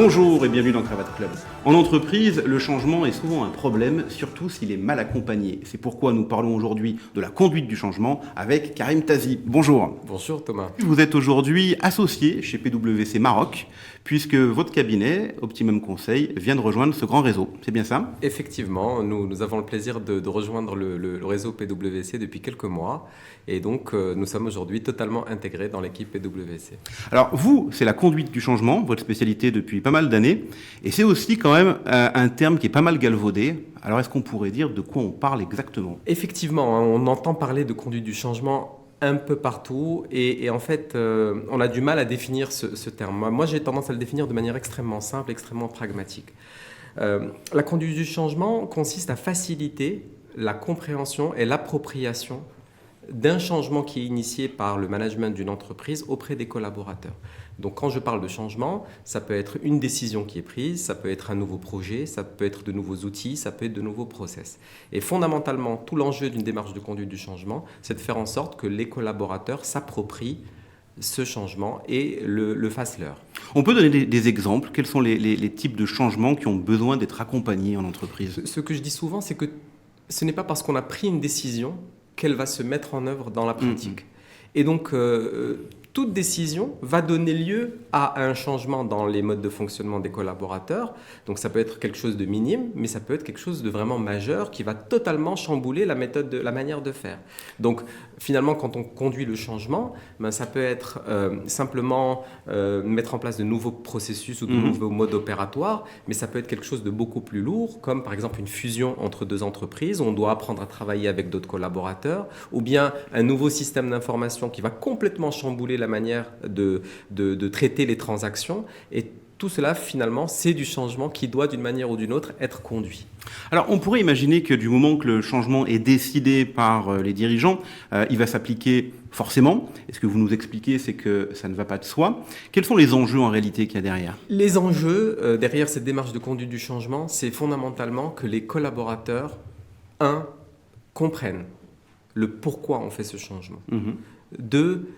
Bonjour et bienvenue dans Cravate Club. En entreprise, le changement est souvent un problème, surtout s'il est mal accompagné. C'est pourquoi nous parlons aujourd'hui de la conduite du changement avec Karim Tazi. Bonjour. Bonjour Thomas. Vous êtes aujourd'hui associé chez PwC Maroc, puisque votre cabinet, Optimum Conseil, vient de rejoindre ce grand réseau. C'est bien ça ? Effectivement, nous avons le plaisir de rejoindre le réseau PwC depuis quelques mois. Et donc, nous sommes aujourd'hui totalement intégrés dans l'équipe PwC. Alors vous, c'est la conduite du changement, votre spécialité depuis pas mal d'années. Et c'est aussi quand même un terme qui est pas mal galvaudé. Alors est-ce qu'on pourrait dire de quoi on parle exactement ? Effectivement, on entend parler de conduite du changement un peu partout. Et en fait, on a du mal à définir ce terme. Moi, j'ai tendance à le définir de manière extrêmement simple, extrêmement pragmatique. La conduite du changement consiste à faciliter la compréhension et l'appropriation d'un changement qui est initié par le management d'une entreprise auprès des collaborateurs. Donc quand je parle de changement, ça peut être une décision qui est prise, ça peut être un nouveau projet, ça peut être de nouveaux outils, ça peut être de nouveaux process. Et fondamentalement, tout l'enjeu d'une démarche de conduite du changement, c'est de faire en sorte que les collaborateurs s'approprient ce changement et le fassent leur. On peut donner des exemples. Quels sont les types de changements qui ont besoin d'être accompagnés en entreprise ? Ce que je dis souvent, c'est que ce n'est pas parce qu'on a pris une décision qu'elle va se mettre en œuvre dans la pratique. Et donc, toute décision va donner lieu à un changement dans les modes de fonctionnement des collaborateurs. Donc, ça peut être quelque chose de minime, mais ça peut être quelque chose de vraiment majeur qui va totalement chambouler la méthode, la manière de faire. Donc, finalement, quand on conduit le changement, ça peut être simplement mettre en place de nouveaux processus ou de nouveaux modes opératoires, mais ça peut être quelque chose de beaucoup plus lourd, comme par exemple une fusion entre deux entreprises, où on doit apprendre à travailler avec d'autres collaborateurs, ou bien un nouveau système d'information qui va complètement chambouler la manière de traiter les transactions. Et tout cela, finalement, c'est du changement qui doit, d'une manière ou d'une autre, être conduit. Alors, on pourrait imaginer que du moment que le changement est décidé par les dirigeants, il va s'appliquer forcément. Et ce que vous nous expliquez, c'est que ça ne va pas de soi. Quels sont les enjeux en réalité qu'il y a derrière ? Les enjeux derrière cette démarche de conduite du changement, c'est fondamentalement que les collaborateurs, comprennent le pourquoi on fait ce changement. 2,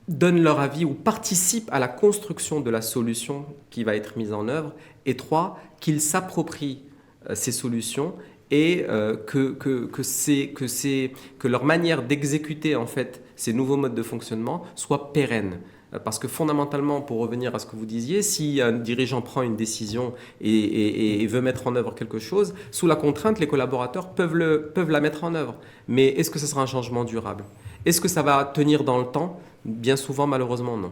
donnent leur avis ou participent à la construction de la solution qui va être mise en œuvre. Et 3, qu'ils s'approprient ces solutions et que leur manière d'exécuter en fait ces nouveaux modes de fonctionnement soit pérenne. Parce que fondamentalement, pour revenir à ce que vous disiez, si un dirigeant prend une décision et veut mettre en œuvre quelque chose, sous la contrainte, les collaborateurs peuvent la mettre en œuvre. Mais est-ce que ce sera un changement durable ? Est-ce que ça va tenir dans le temps ? Bien souvent, malheureusement, non.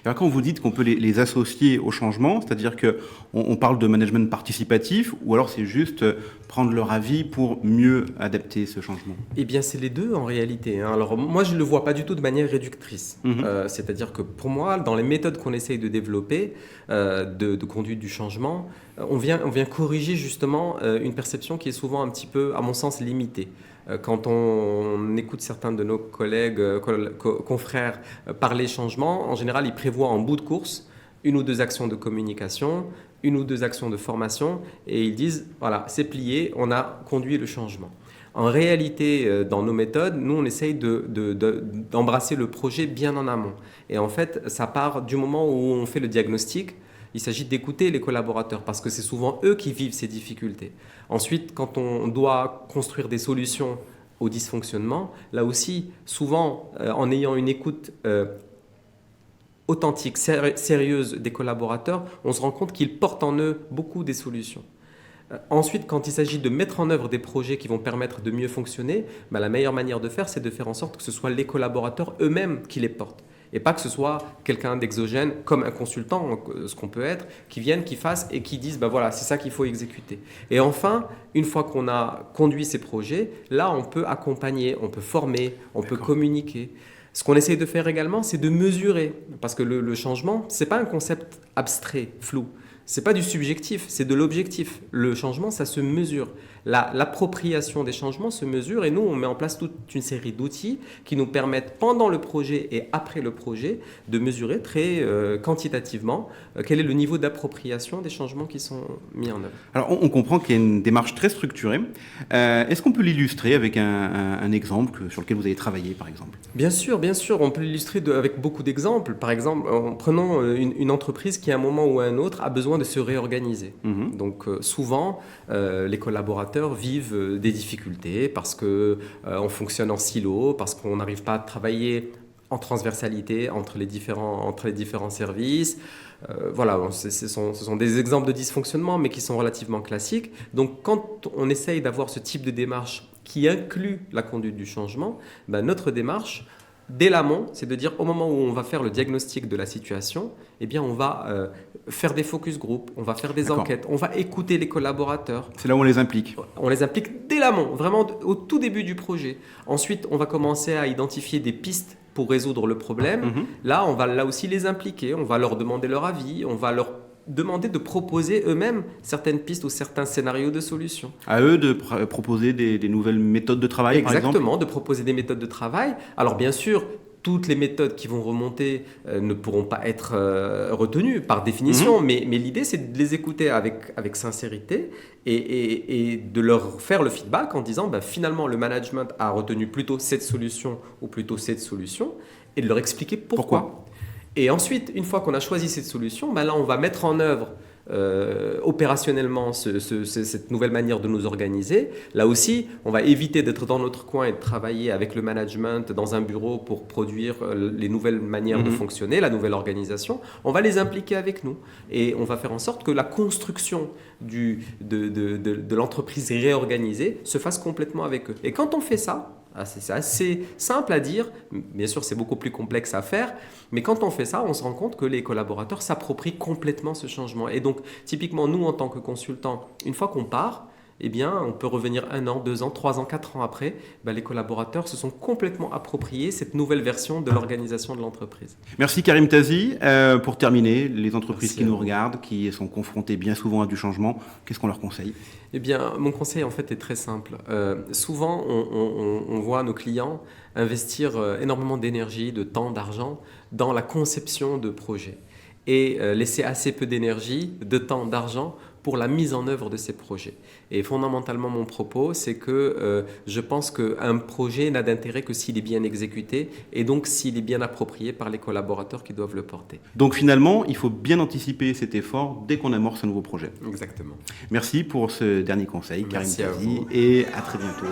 Alors quand vous dites qu'on peut les associer au changement, c'est-à-dire qu'on parle de management participatif, ou alors c'est juste prendre leur avis pour mieux adapter ce changement ? Eh bien, c'est les deux en réalité. Alors moi, je ne le vois pas du tout de manière réductrice. C'est-à-dire que pour moi, dans les méthodes qu'on essaye de développer, de conduite du changement, on vient corriger justement une perception qui est souvent un petit peu, à mon sens, limitée. Quand on écoute certains de nos collègues, confrères parler changement, en général, ils prévoient en bout de course 1 ou 2 actions de communication, 1 ou 2 actions de formation, et ils disent, voilà, c'est plié, on a conduit le changement. En réalité, dans nos méthodes, nous, on essaye d'embrasser le projet bien en amont. Et en fait, ça part du moment où on fait le diagnostic. Il s'agit d'écouter les collaborateurs parce que c'est souvent eux qui vivent ces difficultés. Ensuite, quand on doit construire des solutions au dysfonctionnement, là aussi, souvent, en ayant une écoute authentique, sérieuse des collaborateurs, on se rend compte qu'ils portent en eux beaucoup des solutions. Ensuite, quand il s'agit de mettre en œuvre des projets qui vont permettre de mieux fonctionner, la meilleure manière de faire, c'est de faire en sorte que ce soit les collaborateurs eux-mêmes qui les portent. Et pas que ce soit quelqu'un d'exogène, comme un consultant, ce qu'on peut être, qui vienne, qui fasse et qui dise, voilà, c'est ça qu'il faut exécuter. Et enfin, une fois qu'on a conduit ces projets, là, on peut accompagner, on peut former, on peut communiquer. Ce qu'on essaye de faire également, c'est de mesurer. Parce que le changement, ce n'est pas un concept abstrait, flou. Ce n'est pas du subjectif, c'est de l'objectif. Le changement, ça se mesure. L'appropriation des changements se mesure et nous, on met en place toute une série d'outils qui nous permettent, pendant le projet et après le projet, de mesurer très quantitativement quel est le niveau d'appropriation des changements qui sont mis en œuvre. Alors, on comprend qu'il y a une démarche très structurée. Est-ce qu'on peut l'illustrer avec un exemple sur lequel vous avez travaillé, par exemple? Bien sûr, on peut l'illustrer avec beaucoup d'exemples. Par exemple, en prenant une entreprise qui, à un moment ou à un autre, a besoin de se réorganiser. Donc, souvent, les collaborateurs vivent des difficultés parce qu'on fonctionne en silo, parce qu'on n'arrive pas à travailler en transversalité entre les différents services. Voilà, ce sont des exemples de dysfonctionnement, mais qui sont relativement classiques. Donc, quand on essaye d'avoir ce type de démarche qui inclut la conduite du changement, notre démarche, dès l'amont, c'est de dire au moment où on va faire le diagnostic de la situation, eh bien, on va faire des focus group, on va faire des enquêtes, on va écouter les collaborateurs. C'est là où on les implique. On les implique dès l'amont, vraiment au tout début du projet. Ensuite, on va commencer à identifier des pistes pour résoudre le problème. Là, on va aussi les impliquer, on va leur demander leur avis, on va leur demander de proposer eux-mêmes certaines pistes ou certains scénarios de solutions. À eux de proposer des nouvelles méthodes de travail, par exemple? Exactement, de proposer des méthodes de travail. Alors bien sûr, toutes les méthodes qui vont remonter ne pourront pas être retenues par définition, mais l'idée c'est de les écouter avec sincérité et de leur faire le feedback en disant finalement le management a retenu plutôt cette solution ou plutôt cette solution et de leur expliquer pourquoi. Et ensuite, une fois qu'on a choisi cette solution, là on va mettre en œuvre opérationnellement cette nouvelle manière de nous organiser. Là aussi, on va éviter d'être dans notre coin et de travailler avec le management dans un bureau pour produire les nouvelles manières de fonctionner, la nouvelle organisation. On va les impliquer avec nous et on va faire en sorte que la construction de l'entreprise réorganisée se fasse complètement avec eux. Et quand on fait ça, c'est assez simple à dire, bien sûr c'est beaucoup plus complexe à faire, mais quand on fait ça, on se rend compte que les collaborateurs s'approprient complètement ce changement. Et donc typiquement nous en tant que consultants, une fois qu'on part, eh bien, on peut revenir 1 an, 2 ans, 3 ans, 4 ans après, les collaborateurs se sont complètement appropriés cette nouvelle version de l'organisation de l'entreprise. Merci Karim Tazi. Pour terminer, les entreprises qui nous regardent, qui sont confrontées bien souvent à du changement, qu'est-ce qu'on leur conseille? Eh bien, mon conseil en fait est très simple. Souvent, on voit nos clients investir énormément d'énergie, de temps, d'argent dans la conception de projets et laisser assez peu d'énergie, de temps, d'argent pour la mise en œuvre de ces projets. Et fondamentalement, mon propos, c'est que je pense qu'un projet n'a d'intérêt que s'il est bien exécuté et donc s'il est bien approprié par les collaborateurs qui doivent le porter. Donc finalement, il faut bien anticiper cet effort dès qu'on amorce un nouveau projet. Exactement. Merci pour ce dernier conseil, Karim Tazi, et à très bientôt.